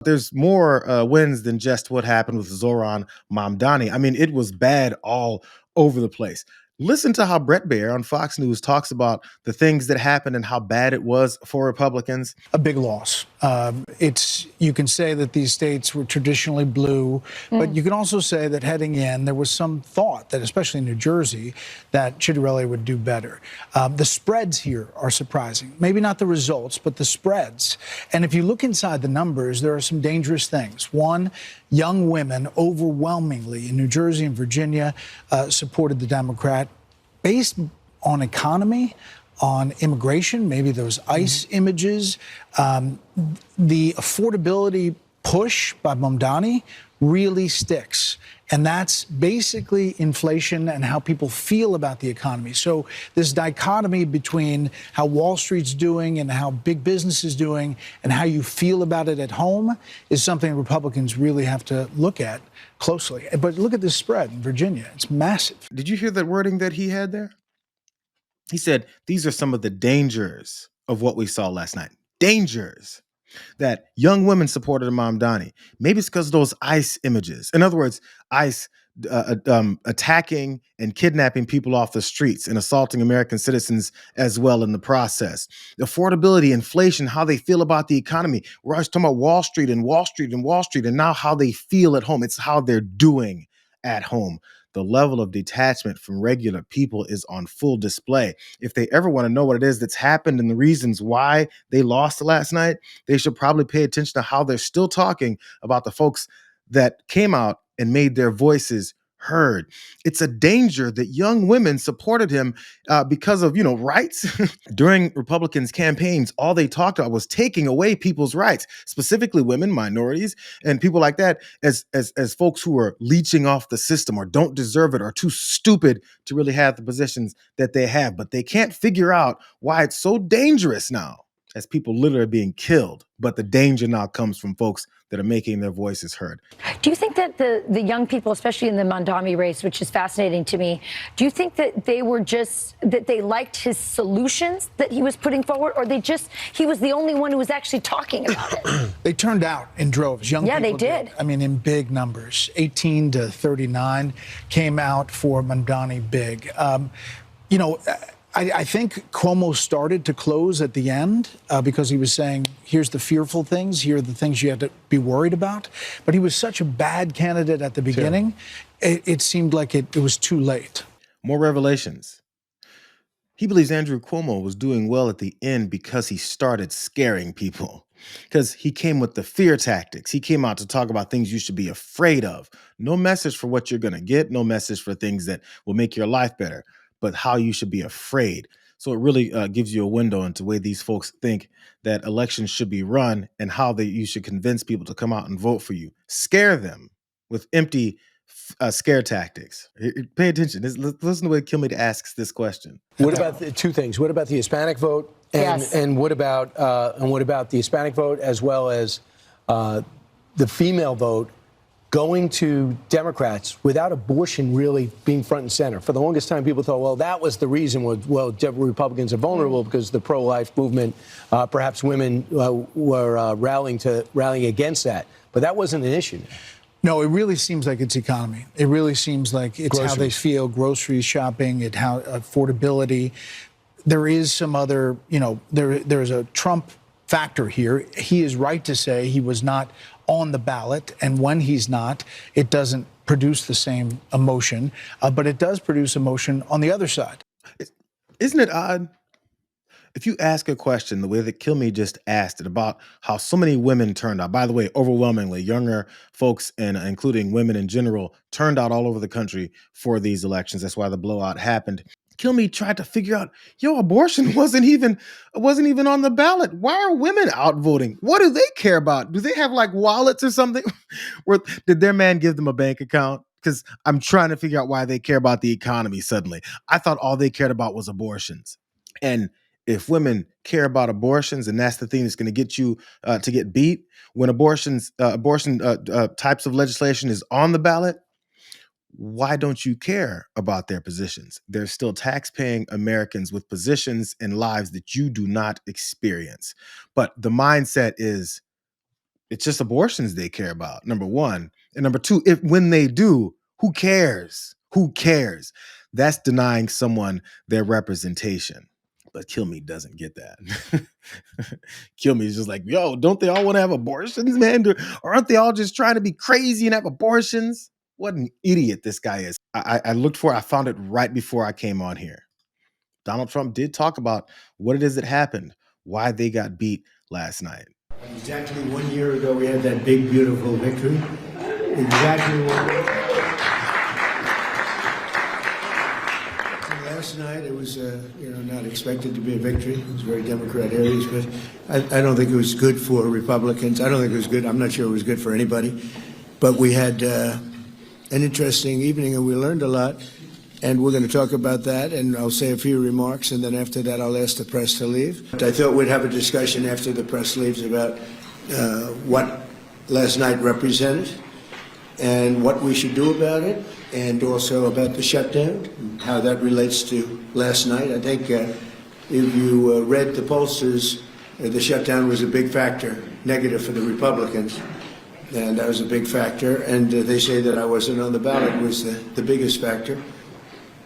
There's more wins than just what happened with Zoran Mamdani. I mean, it was bad all over the place. Listen to how Bret Baier on Fox News talks about the things that happened and how bad it was for Republicans. A big loss. You can say that these states were traditionally blue, but you can also say that heading in, there was some thought that, especially in New Jersey, that Ciattarelli would do better. The spreads here are surprising. Maybe not the results, but the spreads. And if you look inside the numbers, there are some dangerous things. One, young women overwhelmingly in New Jersey and Virginia supported the Democrat based on economy, on immigration, maybe those ICE images. The affordability push by Mamdani really sticks. And that's basically inflation and how people feel about the economy. So this dichotomy between how Wall Street's doing and how big business is doing and how you feel about it at home is something Republicans really have to look at closely. But look at this spread in Virginia. It's massive. Did you hear that wording that he had there? He said, these are some of the dangers of what we saw last night. Dangers that young women supported Mamdani. Maybe it's because of those ICE images. In other words, ICE attacking and kidnapping people off the streets and assaulting American citizens as well in the process. Affordability, inflation, how they feel about the economy. We're always talking about Wall Street and Wall Street and Wall Street, and now how they feel at home. It's how they're doing at home. The level of detachment from regular people is on full display. If they ever want to know what it is that's happened and the reasons why they lost last night, they should probably pay attention to how they're still talking about the folks that came out and made their voices heard. It's a danger that young women supported him because of, rights. During Republicans' campaigns, all they talked about was taking away people's rights, specifically women, minorities, and people like that, as folks who are leeching off the system or don't deserve it or too stupid to really have the positions that they have. But they can't figure out why it's so dangerous now, as people literally are being killed. But the danger now comes from folks that are making their voices heard. Do you think that the young people, especially in the Mamdani race, which is fascinating to me, do you think that they liked his solutions that he was putting forward, or he was the only one who was actually talking about it? They turned out in droves. Young people they did. I mean, in big numbers. 18 to 39 came out for Mamdani big. I think Cuomo started to close at the end because he was saying, here's the fearful things, here are the things you have to be worried about. But he was such a bad candidate at the beginning, it seemed like it was too late. More revelations. He believes Andrew Cuomo was doing well at the end because he started scaring people. Because he came with the fear tactics. He came out to talk about things you should be afraid of. No message for what you're going to get, no message for things that will make your life better, but how you should be afraid. So it really gives you a window into the way these folks think that elections should be run and how you should convince people to come out and vote for you. Scare them with empty scare tactics. Pay attention. Listen to the way Kilmeade asks this question. What about the two things? What about the Hispanic vote? And what about the Hispanic vote as well as the female vote going to Democrats without abortion really being front and center? For the longest time, people thought, well, that was the reason. Republicans are vulnerable because the pro-life movement, perhaps women were rallying against that. But that wasn't an issue. No, it really seems like it's economy. It really seems like it's how they feel, grocery shopping, how affordability. There is some other, there's a Trump factor here. He is right to say he was not on the ballot, and when he's not, it doesn't produce the same emotion, but it does produce emotion on the other side. Isn't it odd? If you ask a question the way that Kilmeade just asked it about how so many women turned out, by the way, overwhelmingly younger folks and including women in general turned out all over the country for these elections. That's why the blowout happened. Kilmeade tried to figure out, abortion wasn't even on the ballot. Why are women out voting? What do they care about? Do they have like wallets or something? Or did their man give them a bank account? Because I'm trying to figure out why they care about the economy suddenly. I thought all they cared about was abortions. And if women care about abortions, and that's the thing that's going to get you to get beat, when abortion types of legislation is on the ballot, why don't you care about their positions? They're still tax-paying Americans with positions and lives that you do not experience. But the mindset is, It's just abortions they care about, number one. And number two, if when they do, who cares? Who cares? That's denying someone their representation. But Kilmeade doesn't get that. Kilmeade is just like, yo, don't they all want to have abortions, man? Or aren't they all just trying to be crazy and have abortions? What an idiot this guy is. I looked for it. I found it right before I came on here. Donald Trump did talk about what it is that happened, why they got beat last night. Exactly 1 year ago, we had that big, beautiful victory. Exactly last night, it was, not expected to be a victory. It was very Democrat areas, but I don't think it was good for Republicans. I don't think it was good. I'm not sure it was good for anybody. But we had an interesting evening, and we learned a lot. And we're going to talk about that, and I'll say a few remarks, and then after that, I'll ask the press to leave. I thought we'd have a discussion after the press leaves about what last night represented and what we should do about it, and also about the shutdown, and how that relates to last night. I think if you read the pollsters, the shutdown was a big factor, negative for the Republicans, and that was a big factor. And they say that I wasn't on the ballot was the biggest factor.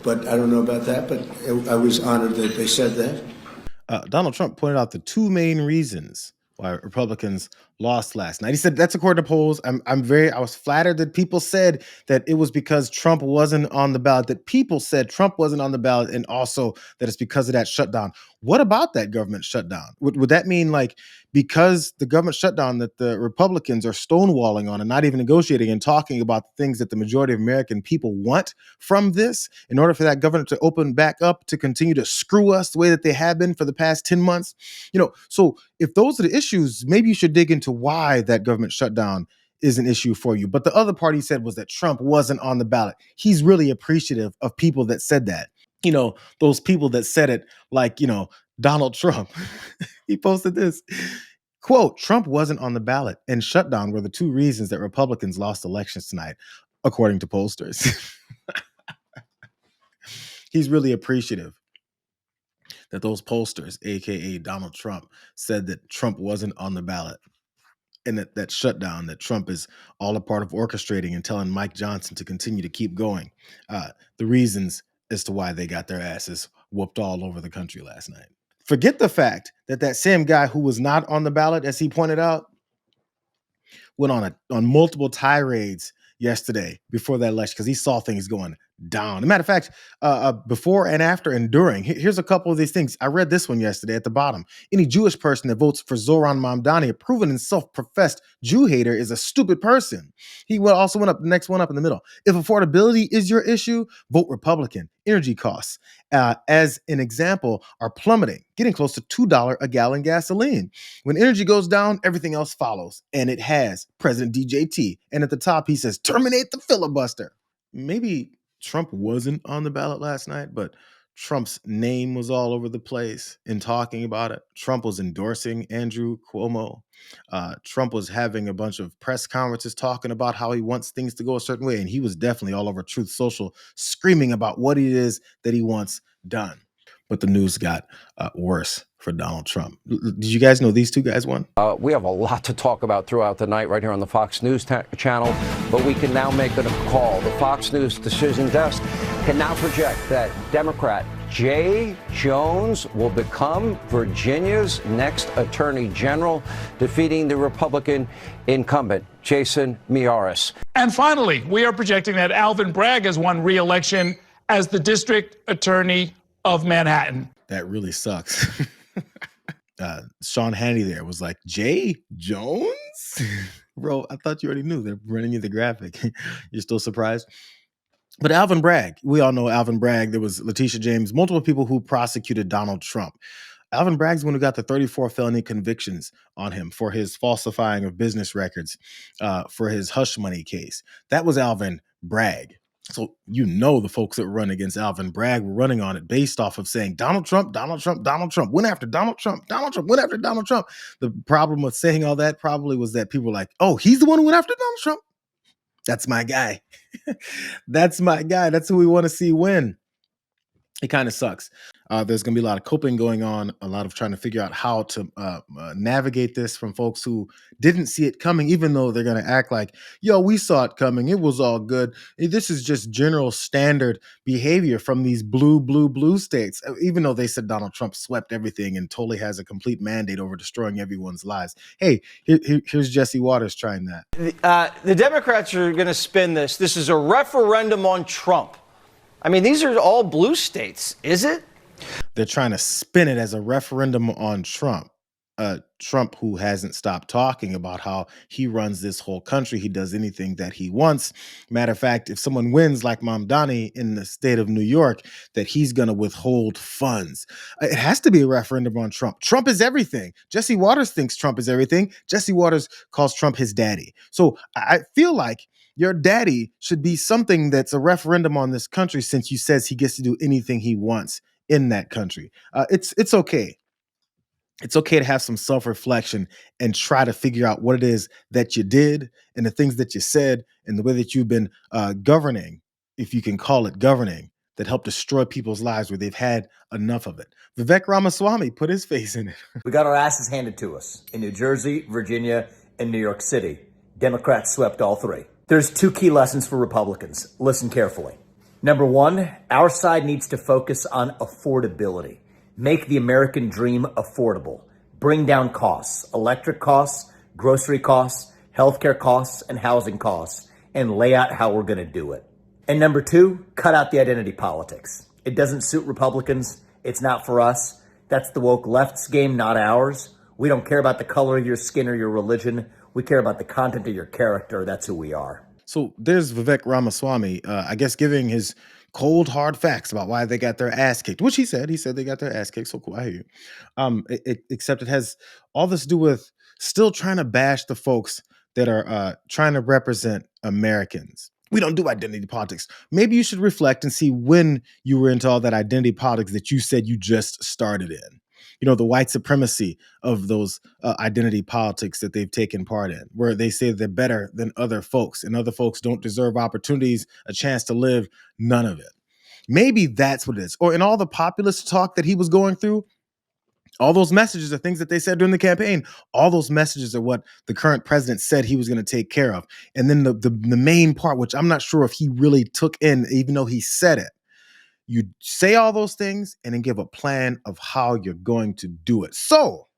But I don't know about that, but I was honored that they said that. Donald Trump pointed out the two main reasons why Republicans lost last night. He said that's according to polls. I was flattered that people said that it was because Trump wasn't on the ballot, that people said Trump wasn't on the ballot, and also that it's because of that shutdown. What about that government shutdown? Would that mean like because the government shutdown that the Republicans are stonewalling on and not even negotiating and talking about the things that the majority of American people want from this in order for that government to open back up to continue to screw us the way that they have been for the past 10 months? So if those are the issues, maybe you should dig into why that government shutdown is an issue for you. But the other part he said was that Trump wasn't on the ballot. He's really appreciative of people that said that. Those people that said it like, Donald Trump. He posted this. Quote, Trump wasn't on the ballot and shutdown were the two reasons that Republicans lost elections tonight, according to pollsters. He's really appreciative that those pollsters, aka Donald Trump, said that Trump wasn't on the ballot. And that shutdown that Trump is all a part of orchestrating and telling Mike Johnson to continue to keep going. The reasons as to why they got their asses whooped all over the country last night. Forget the fact that same guy who was not on the ballot, as he pointed out, went on multiple tirades yesterday before that election because he saw things going down. As a matter of fact, before and after and during, here's a couple of these things. I read this one yesterday at the bottom. Any Jewish person that votes for Zoran Mamdani, a proven and self-professed Jew hater, is a stupid person. He also went up, the next one up in the middle. If affordability is your issue, vote Republican. Energy costs, as an example, are plummeting, getting close to $2 a gallon gasoline. When energy goes down, everything else follows. And it has. President DJT. And at the top, he says, terminate the filibuster. Maybe Trump wasn't on the ballot last night, but Trump's name was all over the place in talking about it. Trump was endorsing Andrew Cuomo. Trump was having a bunch of press conferences talking about how he wants things to go a certain way. And he was definitely all over Truth Social screaming about what it is that he wants done. But the news got worse for Donald Trump. Did you guys know these two guys won? We have a lot to talk about throughout the night right here on the Fox News channel, but we can now make a call. The Fox News decision desk can now project that Democrat Jay Jones will become Virginia's next Attorney General, defeating the Republican incumbent, Jason Miyares. And finally, we are projecting that Alvin Bragg has won re-election as the District Attorney of Manhattan. That really sucks. Sean Hannity there was like, Jay Jones? Bro, I thought you already knew. They're running you the graphic. You're still surprised? But Alvin Bragg, we all know Alvin Bragg. There was Letitia James, multiple people who prosecuted Donald Trump. Alvin Bragg's the one who got the 34 felony convictions on him for his falsifying of business records, for his hush money case. That was Alvin Bragg. So the folks that run against Alvin Bragg were running on it based off of saying Donald Trump, Donald Trump, Donald Trump, went after Donald Trump, Donald Trump, went after Donald Trump. The problem with saying all that probably was that people were like, oh, he's the one who went after Donald Trump? That's my guy. That's my guy. That's who we want to see win. It kind of sucks. There's going to be a lot of coping going on, a lot of trying to figure out how to navigate this from folks who didn't see it coming, even though they're going to act like, yo, we saw it coming. It was all good. This is just general standard behavior from these blue states, even though they said Donald Trump swept everything and totally has a complete mandate over destroying everyone's lives. Hey, here's Jesse Waters trying that. The Democrats are going to spin this. This is a referendum on Trump. I mean, these are all blue states, is it? They're trying to spin it as a referendum on Trump. Trump, who hasn't stopped talking about how he runs this whole country. He does anything that he wants. Matter of fact, if someone wins like Mamdani in the state of New York, that he's going to withhold funds. It has to be a referendum on Trump. Trump is everything. Jesse Waters thinks Trump is everything. Jesse Waters calls Trump his daddy. So I feel like your daddy should be something that's a referendum on this country, since you says he gets to do anything he wants in that country. It's okay. It's okay to have some self-reflection and try to figure out what it is that you did and the things that you said and the way that you've been governing, if you can call it governing, that helped destroy people's lives where they've had enough of it. Vivek Ramaswamy put his face in it. We got our asses handed to us in New Jersey, Virginia, and New York City. Democrats swept all three. There's two key lessons for Republicans. Listen carefully. Number one, our side needs to focus on affordability. Make the American dream affordable. Bring down costs, electric costs, grocery costs, healthcare costs, and housing costs, and lay out how we're going to do it. And number two, cut out the identity politics. It doesn't suit Republicans. It's not for us. That's the woke left's game, not ours. We don't care about the color of your skin or your religion. We care about the content of your character. That's who we are. So there's Vivek Ramaswamy, I guess, giving his cold, hard facts about why they got their ass kicked, which he said they got their ass kicked. So cool. I hear you. Except it has all this to do with still trying to bash the folks that are trying to represent Americans. We don't do identity politics. Maybe you should reflect and see when you were into all that identity politics that you said you just started in. You know, the white supremacy of those identity politics that they've taken part in, where they say they're better than other folks and other folks don't deserve opportunities, a chance to live, none of it. Maybe that's what it is. Or in all the populist talk that he was going through, all those messages are things that they said during the campaign. All those messages are what the current president said he was going to take care of. And then the main part, which I'm not sure if he really took in, even though he said it, you say all those things and then give a plan of how you're going to do it. So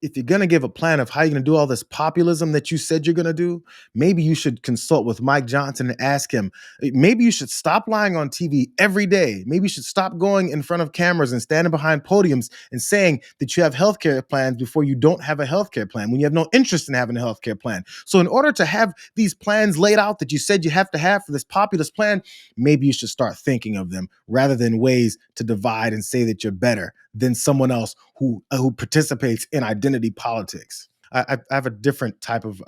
if you're going to give a plan of how you're going to do all this populism that you said you're going to do, maybe you should consult with Mike Johnson and ask him. Maybe you should stop lying on TV every day. Maybe you should stop going in front of cameras and standing behind podiums and saying that you have healthcare plans before you don't have a healthcare plan, when you have no interest in having a healthcare plan. So in order to have these plans laid out that you said you have to have for this populist plan, maybe you should start thinking of them rather than ways to divide and say that you're better than someone else who participates in identity politics. I have a different type of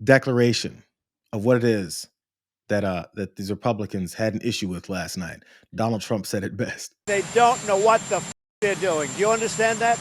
declaration of what it is that these Republicans had an issue with last night. Donald Trump said it best. They don't know what the they're doing. Do you understand that?